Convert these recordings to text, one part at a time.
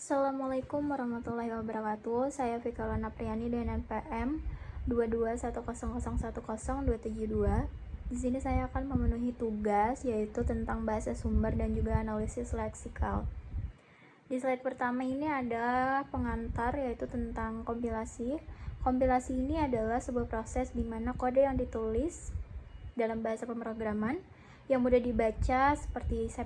Assalamualaikum warahmatullahi wabarakatuh. Saya Fikalana Priani dengan NPM 22100102772. Di sini saya akan memenuhi tugas yaitu tentang bahasa sumber dan juga analisis leksikal. Di slide pertama ini ada pengantar yaitu tentang kompilasi. Kompilasi ini adalah sebuah proses di mana kode yang ditulis dalam bahasa pemrograman yang mudah dibaca seperti C++,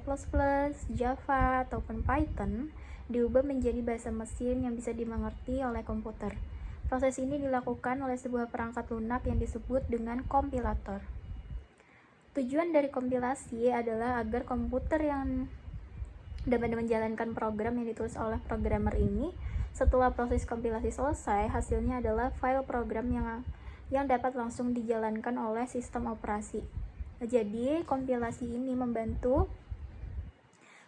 Java, ataupun Python diubah menjadi bahasa mesin yang bisa dimengerti oleh komputer. Proses ini dilakukan oleh sebuah perangkat lunak yang disebut dengan kompilator. Tujuan dari kompilasi adalah agar komputer yang dapat menjalankan program yang ditulis oleh programmer ini, setelah proses kompilasi selesai, hasilnya adalah file program yang dapat langsung dijalankan oleh sistem operasi. Jadi, kompilasi ini membantu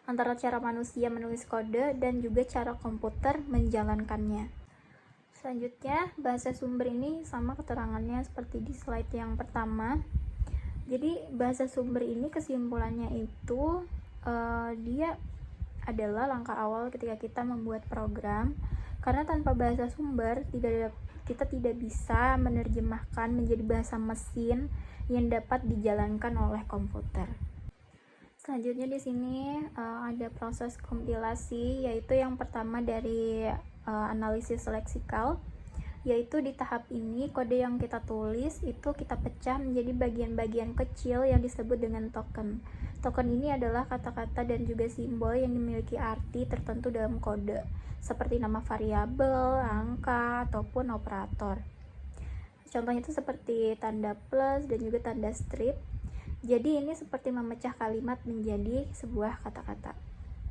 antara cara manusia menulis kode dan juga cara komputer menjalankannya. Selanjutnya, bahasa sumber ini sama keterangannya seperti di slide yang pertama. Jadi, bahasa sumber ini kesimpulannya itu dia adalah langkah awal ketika kita membuat program, karena tanpa bahasa sumber kita tidak bisa menerjemahkan menjadi bahasa mesin yang dapat dijalankan oleh komputer. Selanjutnya di sini ada proses kompilasi, yaitu yang pertama dari analisis leksikal, yaitu di tahap ini kode yang kita tulis itu kita pecah menjadi bagian-bagian kecil yang disebut dengan token. Token ini adalah kata-kata dan juga simbol yang memiliki arti tertentu dalam kode, seperti nama variabel, angka, ataupun operator. Contohnya itu seperti tanda plus dan juga tanda strip. Jadi ini seperti memecah kalimat menjadi sebuah kata-kata.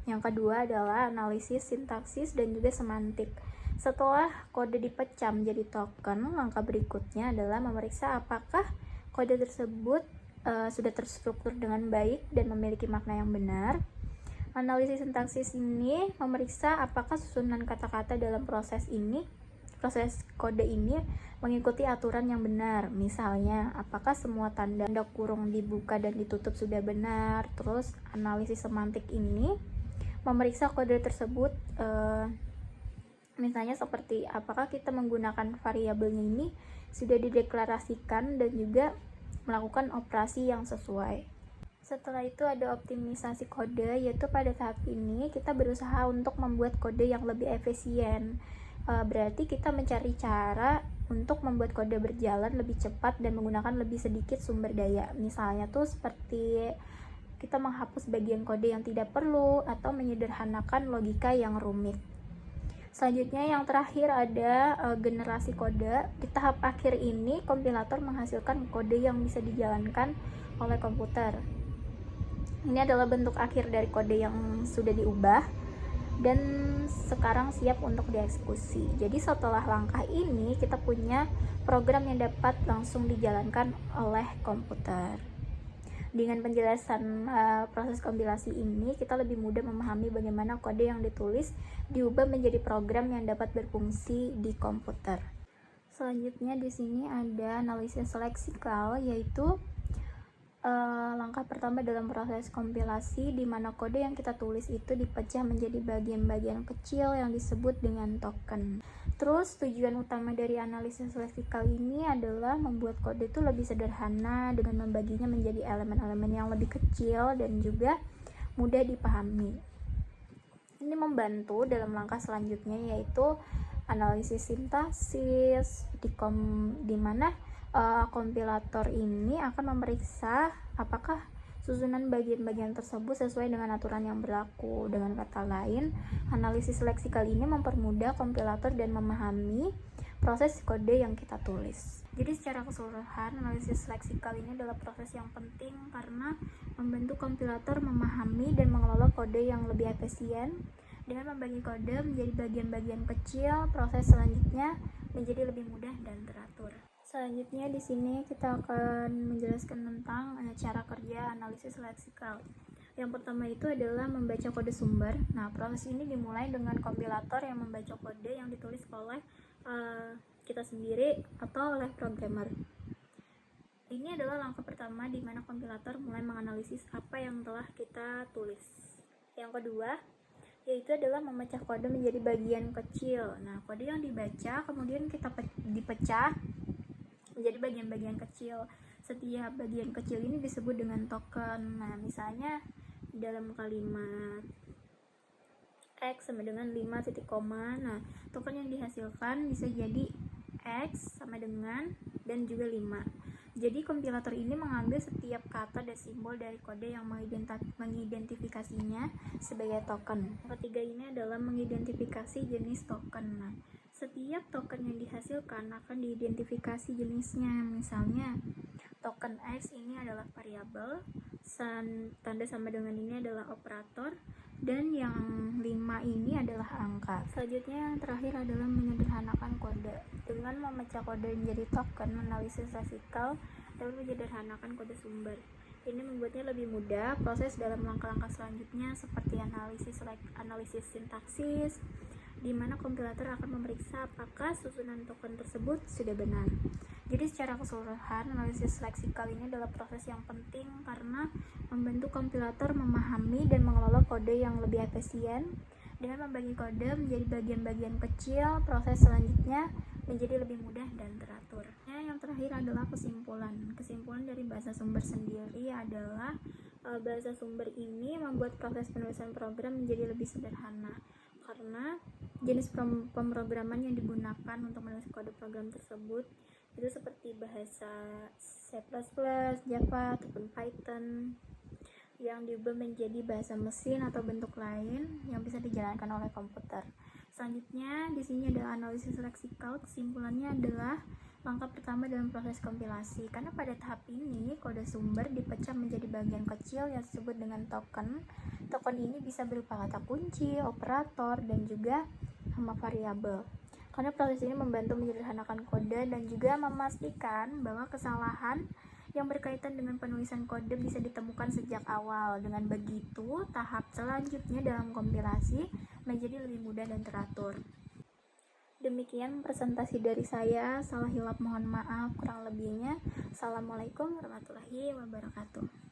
Yang kedua adalah analisis sintaksis dan juga semantik. Setelah kode dipecah menjadi token, langkah berikutnya adalah memeriksa apakah kode tersebut sudah terstruktur dengan baik dan memiliki makna yang benar. Analisis sintaksis ini memeriksa apakah susunan kata-kata dalam proses kode ini mengikuti aturan yang benar. Misalnya, apakah semua tanda kurung dibuka dan ditutup sudah benar. Terus, analisis semantik ini memeriksa kode tersebut, misalnya seperti apakah kita menggunakan variabelnya ini sudah dideklarasikan dan juga melakukan operasi yang sesuai. Setelah itu ada optimisasi kode, yaitu pada tahap ini kita berusaha untuk membuat kode yang lebih efisien. Berarti kita mencari cara untuk membuat kode berjalan lebih cepat dan menggunakan lebih sedikit sumber daya. Misalnya tuh seperti kita menghapus bagian kode yang tidak perlu atau menyederhanakan logika yang rumit. Selanjutnya yang terakhir ada generasi kode. Di tahap akhir ini kompilator menghasilkan kode yang bisa dijalankan oleh komputer. Ini adalah bentuk akhir dari kode yang sudah diubah dan sekarang siap untuk dieksekusi. Jadi setelah langkah ini kita punya program yang dapat langsung dijalankan oleh komputer. Dengan penjelasan proses kompilasi ini, kita lebih mudah memahami bagaimana kode yang ditulis diubah menjadi program yang dapat berfungsi di komputer. Selanjutnya di sini ada analisis leksikal, yaitu langkah pertama dalam proses kompilasi di mana kode yang kita tulis itu dipecah menjadi bagian-bagian kecil yang disebut dengan token. Terus tujuan utama dari analisis leksikal ini adalah membuat kode itu lebih sederhana dengan membaginya menjadi elemen-elemen yang lebih kecil dan juga mudah dipahami. Ini membantu dalam langkah selanjutnya, yaitu analisis sintaksis di mana kompilator ini akan memeriksa apakah susunan bagian-bagian tersebut sesuai dengan aturan yang berlaku. Dengan kata lain, analisis leksikal ini mempermudah kompilator dan memahami proses kode yang kita tulis. Jadi secara keseluruhan, analisis leksikal ini adalah proses yang penting karena membantu kompilator memahami dan mengelola kode yang lebih efisien. Dengan membagi kode menjadi bagian-bagian kecil, proses selanjutnya menjadi lebih mudah dan teratur. Selanjutnya di sini kita akan menjelaskan tentang cara kerja analisis leksikal. Yang pertama itu adalah membaca kode sumber. Nah, proses ini dimulai dengan kompilator yang membaca kode yang ditulis oleh kita sendiri atau oleh programmer. Ini adalah langkah pertama di mana kompilator mulai menganalisis apa yang telah kita tulis. Yang kedua, yaitu adalah memecah kode menjadi bagian kecil. Nah, kode yang dibaca kemudian kita dipecah menjadi bagian-bagian kecil. Setiap bagian kecil ini disebut dengan token. Nah, misalnya dalam kalimat X sama dengan 5 titik koma. Nah, token yang dihasilkan bisa jadi X sama dengan dan juga 5. Jadi kompilator ini mengambil setiap kata dan simbol dari kode yang mengidentifikasinya sebagai token. Yang ketiga ini adalah mengidentifikasi jenis token. Nah, setiap token yang dihasilkan akan diidentifikasi jenisnya. Misalnya token X ini adalah variabel, tanda sama dengan ini adalah operator, dan yang 5 ini adalah angka. Selanjutnya yang terakhir adalah menyederhanakan kode. Dengan memecah kode menjadi token, analisis leksikal dapat menyederhanakan kode sumber. Ini membuatnya lebih mudah proses dalam langkah-langkah selanjutnya seperti analisis sintaksis, di mana kompilator akan memeriksa apakah susunan token tersebut sudah benar. Jadi secara keseluruhan, analisis leksikal ini adalah proses yang penting karena membantu kompilator memahami dan mengelola kode yang lebih efisien. Dengan membagi kode menjadi bagian-bagian kecil, proses selanjutnya menjadi lebih mudah dan teratur. Yang terakhir adalah kesimpulan. Kesimpulan dari bahasa sumber sendiri adalah bahasa sumber ini membuat proses penulisan program menjadi lebih sederhana karena jenis pemrograman yang digunakan untuk menulis kode program tersebut itu seperti bahasa C++, Java, ataupun Python yang diubah menjadi bahasa mesin atau bentuk lain yang bisa dijalankan oleh komputer. Selanjutnya di sini ada analisis leksikal. Kesimpulannya adalah langkah pertama dalam proses kompilasi, karena pada tahap ini kode sumber dipecah menjadi bagian kecil yang disebut dengan token. Token ini bisa berupa kata kunci, operator, dan juga nama variabel. Karena proses ini membantu menyederhanakan kode dan juga memastikan bahwa kesalahan yang berkaitan dengan penulisan kode bisa ditemukan sejak awal. Dengan begitu, tahap selanjutnya dalam kompilasi menjadi lebih mudah dan teratur. Demikian presentasi dari saya. Salah hilap mohon maaf, kurang lebihnya. Assalamualaikum warahmatullahi wabarakatuh.